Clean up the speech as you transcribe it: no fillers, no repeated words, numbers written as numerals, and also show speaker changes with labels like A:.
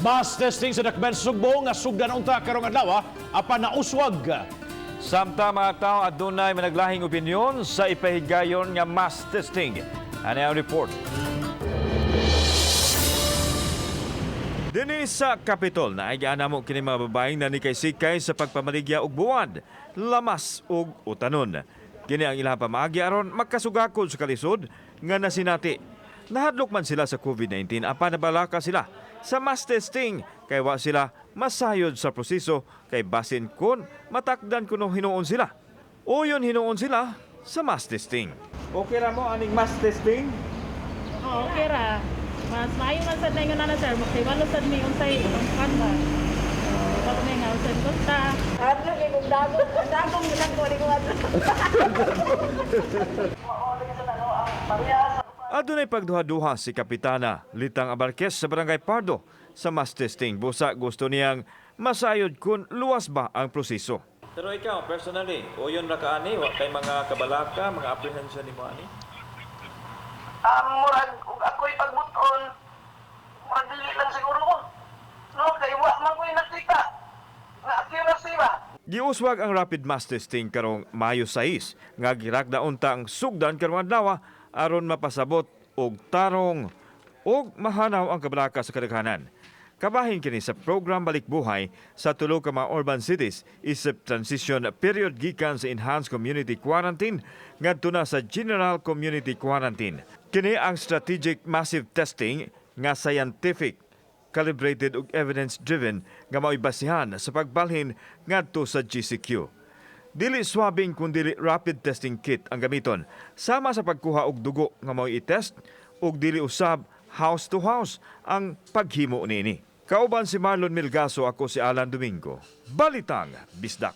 A: Mass testing sa dakban sa Sugbo nga sugdan unta karong adlaw apan nauswag.
B: Samtang mga tao at dunay managlahing opinyon sa ipahigayon nga mass testing. Ano ang report? Dini sa Kapitol na ay gianamo kini mga babaeng na nikay-sikay sa pagpamaligya og buwad, lamas ug utanon. Kini ang ilang pamaagi aron magkasugakod sa kalisod nga nasinati. Nahadlok man sila sa COVID-19 apan nabalaka sila sa mass testing kay wa sila masayod sa proseso kay basin kun matakdan kuno hinuon sila. O yun hinuon sila sa mass testing. Okay ra mo aning mass testing?
C: Oo, okay ra. Mas maayo man sad na ingon na sir, kay walo sad mi unsay kanba. Pag may nga unsay gusta. Adlo kay kung dagong lang ko ko adto.
B: Adunay pagduha-duha si Kapitana Litang Abarques sa barangay Pardo sa mass testing. Busa gusto niyang masayod kung luwas ba ang proseso. Pero ikaw, personally, o yun nakaani, wa kay mga kabalaka, mga apprehension ni mo ani?
D: Murag, kung ako'y pagbuton, murag dili lang siguro ko. No, kay wa man ko'y nakita. Nga accuracy ba?
B: Gi-uswag ang rapid mass testing karong Mayo 6 nga girakda unta ang sugdan karong adlaw aron mapasabot og tarong og mahanaw ang kabalaka sa kadaghanan. Kabahin kini sa program Balik Buhay sa tulo ka mga urban cities isip transition period gikan sa enhanced community quarantine ngadto na sa general community quarantine. Kini ang strategic massive testing nga scientific, calibrated ug evidence-driven nga mao'y basihan sa pagbalhin ngadto sa GCQ. Dili swabing kundi rapid testing kit ang gamiton sama sa pagkuha og dugo nga mao'y i-test ug dili usab house to house ang paghimo nini. Kauban si Marlon Milgaso, ako si Alan Domingo. Balitang Bisdak.